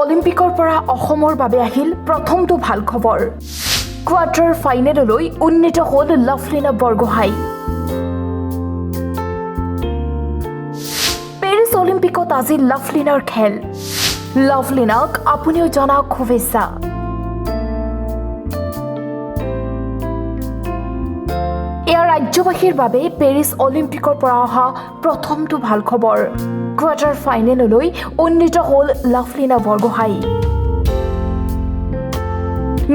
অলিম্পিকৰ পৰা অসমৰ বাবে আহিল প্ৰথমটো ভাল খবৰ। কোৱাৰ্টাৰ ফাইনেললৈ উন্নীত হ'ল লাভলীনা বৰগোহাঁই। পেৰিছ অলিম্পিকত আজি লাভলীনাৰ খেল। লাভলীনাক আপুনিও জনাওক শুভেচ্ছা। এয়া ৰাজ্যবাসীৰ বাবে পেৰিছ অলিম্পিকৰ পৰা অহা প্ৰথমটো ভাল খবৰ। কোৱাৰ্টাৰ ফাইনেললৈ উন্নীত হ'ল লাভলীনা বৰগোহাঁই।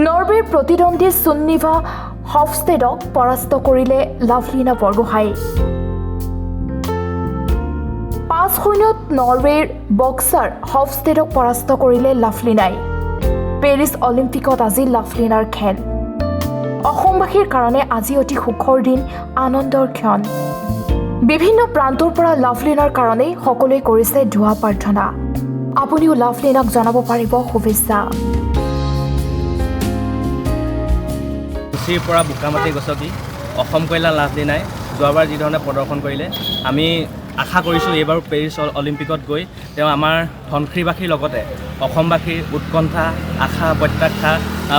নৰৱেৰ প্ৰতিদ্বন্দ্বী সুন্নিভা হফষ্টেডক পৰাস্ত কৰিলে লাভলীনা বৰগোহাঁই। 5-0 নৰৱেৰ বক্সাৰ হফষ্টেডক পৰাস্ত কৰিলে লাভলীনাই। পেৰিছ অলিম্পিকত আজি লাভলীনাৰ খেল। অসমবাসীৰ কাৰণে আজি অতি সুখৰ দিন, আনন্দৰ ক্ষণ। বিভিন্ন প্ৰান্তৰ পৰা লাভলীনাৰ কাৰণে সকলোৱে কৰিছে দুৱা প্ৰাৰ্থনা। আপুনিও লাভলীনাক জনাব পাৰিব শুভেচ্ছা। কুচিৰ পৰা বোকামাটি গছকি অসম কইলা লাভলীনাই যোৱাবাৰ যিধৰণে প্ৰদৰ্শন কৰিলে, আমি আশা কৰিছোঁ এইবাৰো পেৰিছ অলিম্পিকত গৈ তেওঁ আমাৰ ধনশীৰবাসীৰ লগতে অসমবাসীৰ উৎকণ্ঠা, আশা, প্ৰত্যাশা,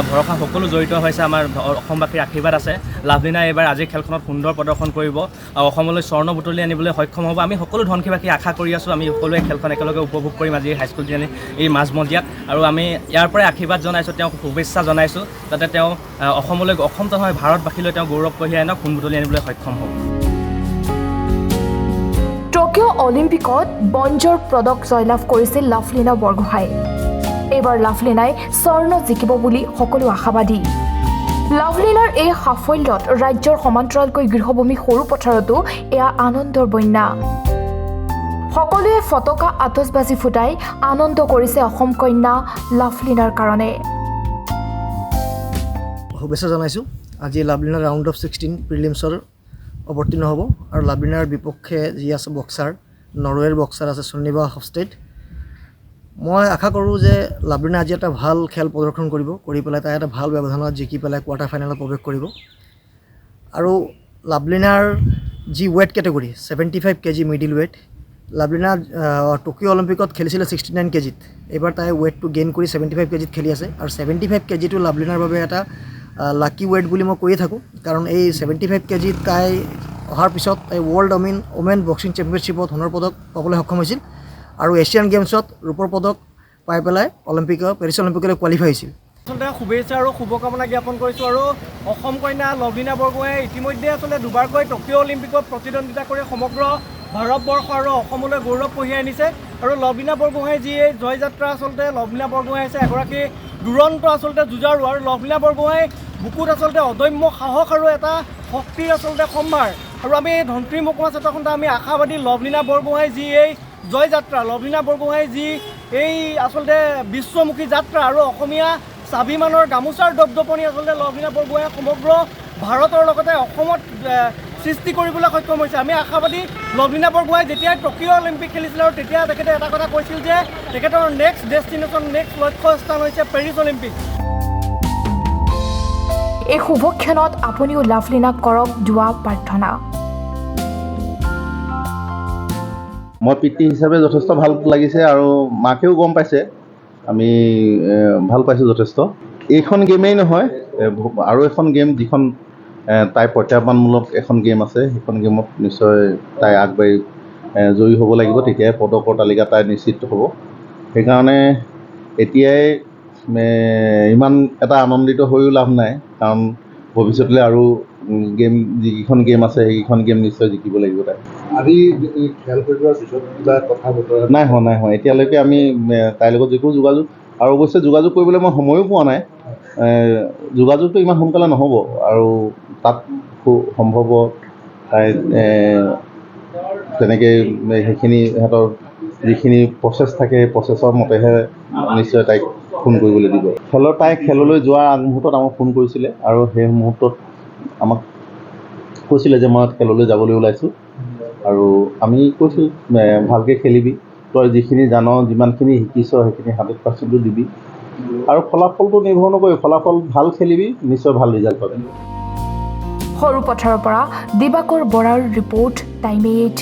ভৰসা সকলো জড়িত হৈছে। আমাৰ অসমবাসীৰ আশীৰ্বাদ আছে। লাভলীনাই এইবাৰ আজিৰ খেলখনত সুন্দৰ প্ৰদৰ্শন কৰিব আৰু অসমলৈ স্বৰ্ণ বুটলি আনিবলৈ সক্ষম হ'ব। আমি সকলো ধনশীৰবাসী আশা কৰি আছোঁ। আমি সকলোৱে খেলখন একেলগে উপভোগ কৰিম আজি হাইস্কুল তিনিআলি এই মাজমজিয়াত। আৰু আমি ইয়াৰ পৰাই আশীৰ্বাদ জনাইছোঁ, তেওঁক শুভেচ্ছা জনাইছোঁ, যাতে তেওঁ অসমলৈ, অসমটো নহয় ভাৰতবাসীলৈ তেওঁ গৌৰৱ কঢ়িয়াই আনক সোণ বুটলি আনিবলৈ সক্ষম হ'ব। টকিঅ' অলিম্পিকত ব্ৰঞ্জৰ পদক জয়লাভ কৰিছিল লাভলীনা বৰগোহাঁই। এইবাৰ লাভলীনাই স্বৰ্ণ জিকিব বুলি সকলো আশাবাদী। লাভলীনাৰ এই সাফল্যত ৰাজ্যৰ সমান্তৰালকৈ গৃহভূমি সৰুপথাৰতো এয়া আনন্দৰ বন্যা। সকলোৱে ফটকা আতচবাজি ফুটাই আনন্দ কৰিছে অসম কন্যা লাভলীনাৰ কাৰণে। শুভেচ্ছা জনাইছোঁ। আজি লাভলীনা ৰাউণ্ড অফ 16 প্ৰিলিমছৰ অৱতীৰ্ণ হ'ব আৰু লাভলীনাৰ বিপক্ষে যি আছে বক্সাৰ, নৰৱেৰ বক্সাৰ আছে সুন্নিভা হফষ্টেড। মই আশা কৰোঁ যে লাভলীনা আজি এটা ভাল খেল প্ৰদৰ্শন কৰি পেলাই তাই এটা ভাল ব্যৱধানত জিকি পেলাই কোৱাৰ্টাৰ ফাইনেলত প্ৰৱেশ কৰিব। আৰু লাভলীনাৰ যি weight category 75 kg middle weight, Lovlina Tokyo' অলিম্পিকত খেলিছিলে 69 kgত। এইবাৰ তাই ৱেটটো গেইন কৰি 75 kgত খেলি আছে আৰু 75 kgটো লাভলীনাৰ বাবে এটা লাকি ৱেট বুলি মই কৈয়ে থাকোঁ। কাৰণ এই 75 kgত তাই অহাৰ পিছত তাই ৱৰ্ল্ড ওমেন বক্সিং চেম্পিয়নশ্বিপত সোণৰ পদক পাবলৈ সক্ষম হৈছিল আৰু এছিয়ান গেমছত ৰূপৰ পদক পাই পেলাই পেৰিছ অলিম্পিকলৈ কোৱালিফাই হৈছিল। আচলতে শুভেচ্ছা আৰু শুভকামনা জ্ঞাপন কৰিছোঁ। আৰু অসম কন্যা লাভলীনা বৰগোহাঁই ইতিমধ্যে আচলতে দুবাৰকৈ টকিঅ' অলিম্পিকত প্ৰতিদ্বন্দ্বিতা কৰি সমগ্ৰ ভাৰতবৰ্ষ আৰু অসমলৈ গৌৰৱ কঢ়িয়াই আনিছে। আৰু লাভলীনা বৰগোহাঁই যি এই জয়যাত্ৰা, আচলতে লাভলীনা বৰগোহাঁই হৈছে এগৰাকী দুৰন্ত আচলতে যুঁজাৰু। আৰু লাভলীনা বৰগোহাঁই বুকুত আচলতে অদম্য সাহস আৰু এটা শক্তিৰ আচলতে সম্ভাৰ। আৰু আমি ধনশীৰ মুকমা চেতাখনতে আমি আশাবাদী লাভলীনা বৰগোহাঁই যি এই জয়যাত্ৰা, লাভলীনা বৰগোহাঁই যি এই আচলতে বিশ্বমুখী যাত্ৰা আৰু অসমীয়া স্বাভিমানৰ গামোচাৰ দপদপনি আচলতে লাভলীনা বৰগোহাঁই সমগ্ৰ ভাৰতৰ লগতে অসমত সৃষ্টি কৰিবলৈ সক্ষম হৈছে। আমি আশাবাদী লাভলীনা বৰগোহাঁই যেতিয়াই টকিঅ' অলিম্পিক খেলিছিল আৰু তেতিয়া তেখেতে এটা কথা কৈছিল যে তেখেতৰ নেক্সট ডেষ্টিনেশ্যন, নেক্সট লক্ষ্যস্থান হৈছে পেৰিছ অলিম্পিক। এই শুভক্ষণত আপুনিও লাভলীনাক কৰক দুৱা প্ৰাৰ্থনা। মই পিতৃ হিচাপে যথেষ্ট ভাল লাগিছে আৰু মাকেও গম পাইছে। আমি ভাল পাইছোঁ যথেষ্ট। এইখন গেমেই নহয়, আৰু এখন গেম যিখন তাই প্ৰত্যাহ্বানমূলক এখন গেম আছে, সেইখন গেমত নিশ্চয় তাই আগবাঢ়ি জয়ী হ'ব লাগিব। তেতিয়াই পদকৰ তালিকা তাই নিশ্চিত হ'ব। সেইকাৰণে এতিয়াই ইমান এটা আনন্দিত হৈও লাভ নাই, কাৰণ ভৱিষ্যতলৈ আৰু যিকেইখন গেম আছে সেইকেইখন গেম নিশ্চয় জিকিব লাগিব তাই। আজি খেল হৈ যোৱাৰ পিছত কিবা কথা বতৰা নাই হোৱা। এতিয়ালৈকে আমি তাইৰ লগত যিকোনো যোগাযোগ, আৰু অৱশ্যে যোগাযোগ কৰিবলৈ মই সময়ো পোৱা নাই। যোগাযোগটো ইমান সোনকালে নহ'ব আৰু তাত সম্ভৱ তাই তেনেকৈ সেইখিনি সিহঁতৰ যিখিনি প্ৰচেছ থাকে সেই প্ৰচেছৰ মতেহে নিশ্চয় তাইক ফোন কৰিবলৈ দিব। তাই খেললৈ যোৱাৰ আগমুহূৰ্তত আমাক ফোন কৰিছিলে আৰু সেই মুহূৰ্তত আমাক কৈছিলে যে মই খেললৈ যাবলৈ ওলাইছোঁ। আৰু আমি কৈছোঁ ভালকৈ খেলিবি, তই যিখিনি জান, যিমানখিনি শিকিছ সেইখিনি 100% দিবি আৰু ফলাফলটো নিৰ্ভৰ নকৰি, ফলাফল ভাল খেলিবি, নিশ্চয় ভাল ৰিজাল্ট পাবি। সৰুপথাৰৰ পৰা দিবাকৰ বৰাৰ ৰিপৰ্ট, টাইম 8।